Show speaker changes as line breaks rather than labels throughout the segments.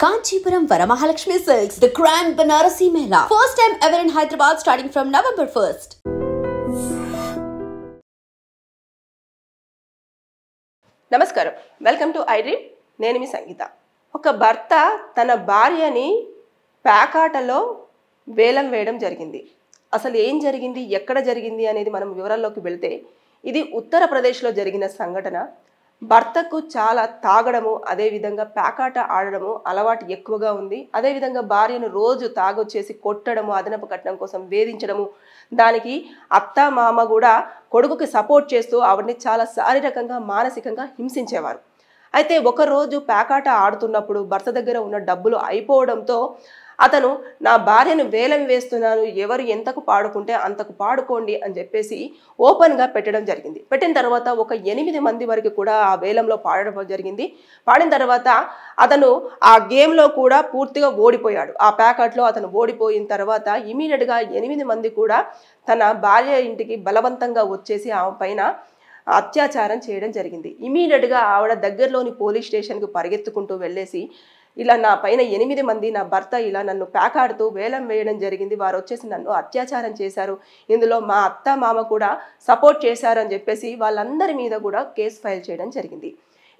Kanchipuram Varamahalakshmi Silks, the Grand Banarasi Mela. First time ever in Hyderabad starting from November 1st.
నమస్కారం, welcome to I dream. నేను మీ సంగీత. ఒక భర్త తన భార్యని ప్యాకాటలో వేలం వేయడం జరిగింది. అసలు ఏం జరిగింది, ఎక్కడ జరిగింది అనేది మనం వివరాల్లోకి వెళ్తే, ఇది ఉత్తరప్రదేశ్లో జరిగిన సంఘటన. భర్తకు చాలా తాగడము, అదేవిధంగా ప్యాకాట ఆడడము అలవాటు ఎక్కువగా ఉంది. అదేవిధంగా భార్యను రోజు తాగొచ్చేసి కొట్టడము, అదనపు కట్నం కోసం వేధించడము, దానికి అత్త మామ కూడా కొడుకుకి సపోర్ట్ చేస్తూ ఆవిడని చాలా శారీరకంగా మానసికంగా హింసించేవారు. అయితే ఒకరోజు ప్యాకాట ఆడుతున్నప్పుడు భర్త దగ్గర ఉన్న డబ్బులు అయిపోవడంతో అతను నా భార్యను వేలం వేస్తున్నాను, ఎవరు ఎంతకు పాడుకుంటే అంతకు పాడుకోండి అని చెప్పేసి ఓపెన్గా పెట్టడం జరిగింది. పెట్టిన తర్వాత ఒక 8 మంది వరకు కూడా ఆ వేలంలో పాడడం జరిగింది. పాడిన తర్వాత అతను ఆ గేమ్లో కూడా పూర్తిగా ఓడిపోయాడు. ఆ ప్యాకెట్లో అతను ఓడిపోయిన తర్వాత ఇమీడియట్గా 8 మంది కూడా తన భార్య ఇంటికి బలవంతంగా వచ్చేసి ఆమె పైన అత్యాచారం చేయడం జరిగింది. ఇమీడియట్గా ఆవిడ దగ్గరలోని పోలీస్ స్టేషన్కి పరిగెత్తుకుంటూ వెళ్ళేసి, ఇలా నా పైన 8 మంది, నా భర్త ఇలా నన్ను ప్యాకాడుతూ వేలం వేయడం జరిగింది, వారు వచ్చేసి నన్ను అత్యాచారం చేశారు, ఇందులో మా అత్త మామ కూడా సపోర్ట్ చేశారు అని చెప్పేసి వాళ్ళందరి మీద కూడా కేసు ఫైల్ చేయడం జరిగింది.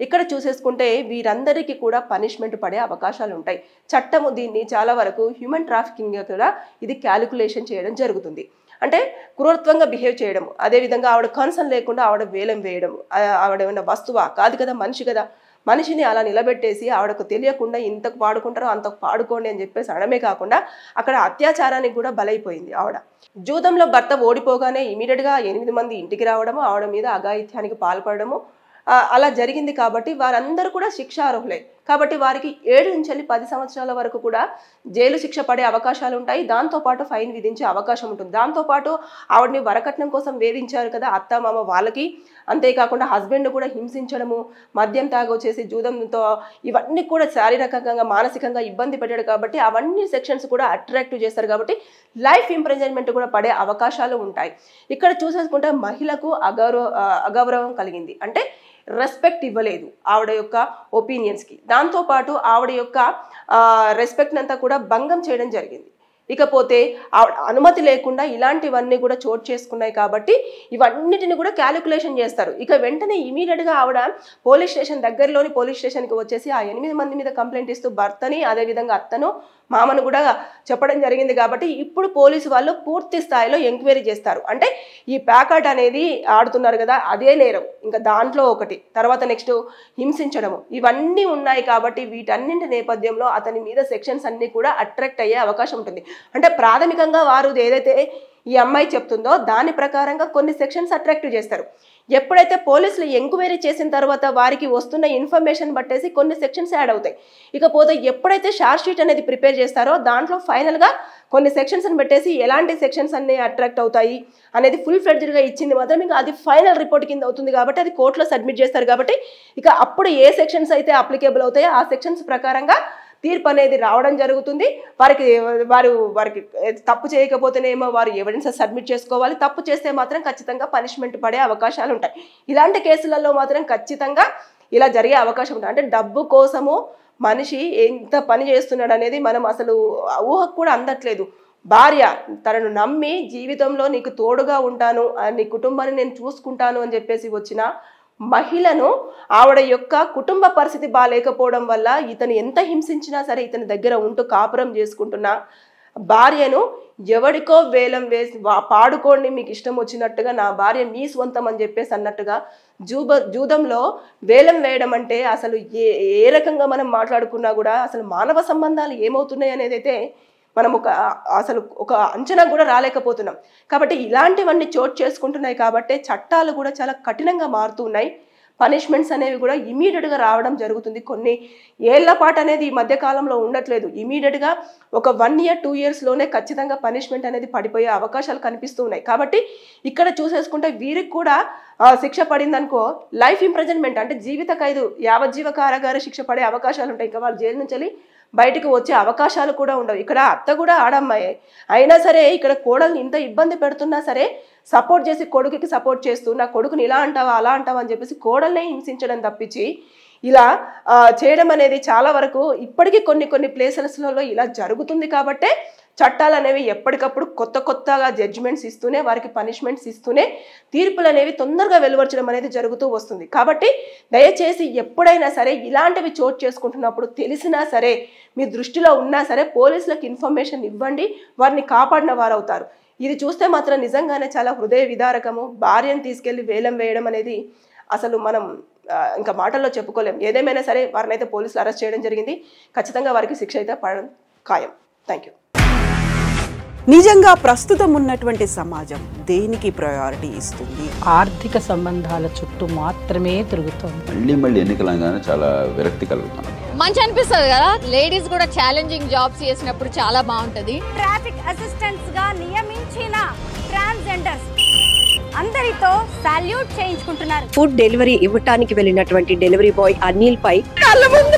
ఇక్కడ చూసేసుకుంటే వీరందరికీ కూడా పనిష్మెంట్ పడే అవకాశాలు ఉంటాయి. చట్టము దీన్ని చాలా వరకు హ్యూమన్ ట్రాఫికింగ్ కూడా ఇది క్యాలిక్యులేషన్ చేయడం జరుగుతుంది. అంటే క్రూరత్వంగా బిహేవ్ చేయడం, అదేవిధంగా ఆవిడ కన్సర్న్ లేకుండా ఆవిడ వేలం వేయడం, ఆవిడ ఏమైనా వస్తువా కాదు కదా, మనిషి కదా, మనిషిని అలా నిలబెట్టేసి ఆవిడకు తెలియకుండా ఇంతకు పాడుకుంటారో అంతకు పాడుకోండి అని చెప్పేసి అనడమే కాకుండా అక్కడ అత్యాచారానికి కూడా బలైపోయింది ఆవిడ. జూదంలో భర్త ఓడిపోగానే ఇమీడియట్గా 8 మంది ఇంటికి రావడము, ఆవిడ మీద అఘాయిత్యానికి పాల్పడము అలా జరిగింది. కాబట్టి వారందరూ కూడా శిక్షార్హులే. కాబట్టి వారికి 7 నుంచి 10 సంవత్సరాల వరకు కూడా జైలు శిక్ష పడే అవకాశాలు ఉంటాయి. దాంతోపాటు ఫైన్ విధించే అవకాశం ఉంటుంది. దాంతోపాటు ఆవిడని వరకట్నం కోసం వేధించారు కదా అత్త మామ వాళ్ళకి, అంతేకాకుండా హస్బెండ్ కూడా హింసించడము, మద్యం తాగొచ్చేసి జూదంతో ఇవన్నీ కూడా శారీరకంగా మానసికంగా ఇబ్బంది పెట్టాడు. కాబట్టి అవన్నీ సెక్షన్స్ కూడా అట్రాక్టివ్ చేస్తారు. కాబట్టి లైఫ్ ఇంప్రిజన్మెంట్ కూడా పడే అవకాశాలు ఉంటాయి. ఇక్కడ చూసేసుకుంటే మహిళకు అగౌరవం కలిగింది, అంటే రెస్పెక్ట్ ఇవ్వలేదు ఆవిడ యొక్క ఒపీనియన్స్కి. దాంతోపాటు ఆవిడ యొక్క రెస్పెక్ట్ అంతా కూడా భంగం చేయడం జరిగింది. ఇకపోతే ఆవిడ అనుమతి లేకుండా ఇలాంటివన్నీ కూడా చోటు చేసుకున్నాయి. కాబట్టి ఇవన్నిటిని కూడా క్యాలిక్యులేషన్ చేస్తారు. ఇక వెంటనే ఇమీడియట్గా ఆవిడ పోలీస్ స్టేషన్ దగ్గరలోని పోలీస్ స్టేషన్కి వచ్చేసి ఆ 8 మంది మీద కంప్లైంట్ ఇస్తూ భర్తని, అదేవిధంగా అత్తను మామను కూడా చెప్పడం జరిగింది. కాబట్టి ఇప్పుడు పోలీసు వాళ్ళు పూర్తి స్థాయిలో ఎంక్వైరీ చేస్తారు. అంటే ఈ ప్యాకెట్ అనేది ఆడుతున్నారు కదా, అదే నేరం, ఇంకా దాంట్లో ఒకటి, తర్వాత నెక్స్ట్ హింసించడము, ఇవన్నీ ఉన్నాయి. కాబట్టి వీటన్నింటి నేపథ్యంలో అతని మీద సెక్షన్స్ అన్నీ కూడా అట్రాక్ట్ అయ్యే అవకాశం ఉంటుంది. అంటే ప్రాథమికంగా వారు ఏదైతే ఈ అమ్మాయి చెప్తుందో దాని ప్రకారంగా కొన్ని సెక్షన్స్ అట్రాక్టివ్ చేస్తారు. ఎప్పుడైతే పోలీసులు ఎంక్వైరీ చేసిన తర్వాత వారికి వస్తున్న ఇన్ఫర్మేషన్ బట్టేసి కొన్ని సెక్షన్స్ యాడ్ అవుతాయి. ఇకపోతే ఎప్పుడైతే షార్ట్ షీట్ అనేది ప్రిపేర్ చేస్తారో దాంట్లో ఫైనల్గా కొన్ని సెక్షన్స్ని పెట్టేసి ఎలాంటి సెక్షన్స్ అన్ని అట్రాక్ట్ అవుతాయి అనేది ఫుల్ ఫ్లెడ్జ్డ్గా ఇచ్చింది మాత్రం ఇంకా అది ఫైనల్ రిపోర్ట్ కింద అవుతుంది. కాబట్టి అది కోర్టులో సబ్మిట్ చేస్తారు. కాబట్టి ఇక అప్పుడు ఏ సెక్షన్స్ అయితే అప్లికేబుల్ అవుతాయో ఆ సెక్షన్స్ ప్రకారంగా తీర్పు అనేది రావడం జరుగుతుంది. వారికి తప్పు చేయకపోతేనేమో వారు ఎవిడెన్స్ సబ్మిట్ చేసుకోవాలి. తప్పు చేస్తే మాత్రం ఖచ్చితంగా పనిష్మెంట్ పడే అవకాశాలు ఉంటాయి. ఇలాంటి కేసులలో మాత్రం ఖచ్చితంగా ఇలా జరిగే అవకాశం ఉంటుంది. అంటే డబ్బు కోసము మనిషి ఎంత పని చేస్తున్నాడు అనేది మనం అసలు ఊహకు కూడా అందట్లేదు. భార్య తనను నమ్మి జీవితంలో నీకు తోడుగా ఉంటాను, నీ కుటుంబాన్ని నేను చూసుకుంటాను అని చెప్పేసి వచ్చిన మహిళను ఆవిడ యొక్క కుటుంబ పరిస్థితి బాగాలేకపోవడం వల్ల ఇతను ఎంత హింసించినా సరే ఇతని దగ్గర ఉంటూ కాపురం చేసుకుంటున్న భార్యను ఎవడికో వేలం వేసి పాడుకోండి మీకు ఇష్టం వచ్చినట్టుగా, నా భార్య మీ స్వంతం అని చెప్పేసి అన్నట్టుగా జూదంలో వేలం వేయడం అంటే అసలు ఏ రకంగా మనం మాట్లాడుకున్నా కూడా అసలు మానవ సంబంధాలు ఏమవుతున్నాయి అనేది అయితే మనం అసలు ఒక అంచనా కూడా రాలేకపోతున్నాం. కాబట్టి ఇలాంటివన్నీ చోటు చేసుకుంటున్నాయి. కాబట్టి చట్టాలు కూడా చాలా కఠినంగా మారుతున్నాయి. పనిష్మెంట్స్ అనేవి కూడా ఇమీడియట్గా రావడం జరుగుతుంది. కొన్ని ఏళ్ల పాటు అనేది ఈ మధ్యకాలంలో ఉండట్లేదు. ఇమీడియట్గా ఒక 1 year 2 yearsలోనే ఖచ్చితంగా పనిష్మెంట్ అనేది పడిపోయే అవకాశాలు కనిపిస్తూ ఉన్నాయి. కాబట్టి ఇక్కడ చూసేసుకుంటే వీరికి కూడా శిక్ష పడిందనుకో లైఫ్ ఇంప్రిజన్మెంట్, అంటే జీవిత ఖైదు, యావజ్జీవ కారాగార శిక్ష పడే అవకాశాలు ఉంటాయి. ఇంకా వాళ్ళు జైలు నుంచి బయటకు వచ్చే అవకాశాలు కూడా ఉండవు. ఇక్కడ అత్త కూడా ఆడమ్మాయే అయినా సరే ఇక్కడ కోడల్ని ఇంత ఇబ్బంది పెడుతున్నా సరే సపోర్ట్ చేసి కొడుకుకి సపోర్ట్ చేస్తూ నా కొడుకుని ఇలా అంటావా అలా అంటావా అని చెప్పేసి కోడల్నే హింసించడం తప్పించి ఇలా చేయడం అనేది చాలా వరకు ఇప్పటికీ కొన్ని ప్లేసెస్లలో ఇలా జరుగుతుంది. కాబట్టే చట్టాలు అనేవి ఎప్పటికప్పుడు కొత్తగా జడ్జిమెంట్స్ ఇస్తూనే, వారికి పనిష్మెంట్స్ ఇస్తూనే తీర్పులు అనేవి తొందరగా వెలువరచడం అనేది జరుగుతూ వస్తుంది. కాబట్టి దయచేసి ఎప్పుడైనా సరే ఇలాంటివి చోటు చేసుకుంటున్నప్పుడు తెలిసినా సరే, మీ దృష్టిలో ఉన్నా సరే పోలీసులకు ఇన్ఫర్మేషన్ ఇవ్వండి, వారిని కాపాడిన వారు అవుతారు. ఇది చూస్తే మాత్రం నిజంగానే చాలా హృదయ విదారకము. భార్యను తీసుకెళ్లి వేలం వేయడం అనేది అసలు మనం ఇంకా మాటల్లో చెప్పుకోలేం. ఏదేమైనా సరే వారిని అయితే పోలీసులు అరెస్ట్ చేయడం జరిగింది. ఖచ్చితంగా వారికి శిక్ష అయితే పడడం ఖాయం. Thank you.
నిజంగా ప్రస్తుతం ఉన్నటువంటి సమాజం దేనికి ప్రయారిటీ ఇస్తుంది?
ఆర్థిక సంబంధాల చుట్టూ మాత్రమే తిరుగుతుంది.
మళ్ళీ ఎన్నికలంగానే చాలా విరక్తి కలుగుతాం.
మంచి అనిపిస్తుంది కదా, లేడీస్ కూడా ఛాలెంజింగ్ జాబ్స్ చేసినప్పుడు చాలా బాగుంటది.
ట్రాఫిక్ అసిస్టెంట్స్ గా నియమించిన ట్రాన్స్జెండర్స్ అందరితో సాల్యూట్ చేయించుకుంటున్నారు.
ఫుడ్ డెలివరీ ఇవ్వటానికి వెళ్ళినటువంటి డెలివరీ బాయ్ అనిల్ పై కళ్ళ ముందు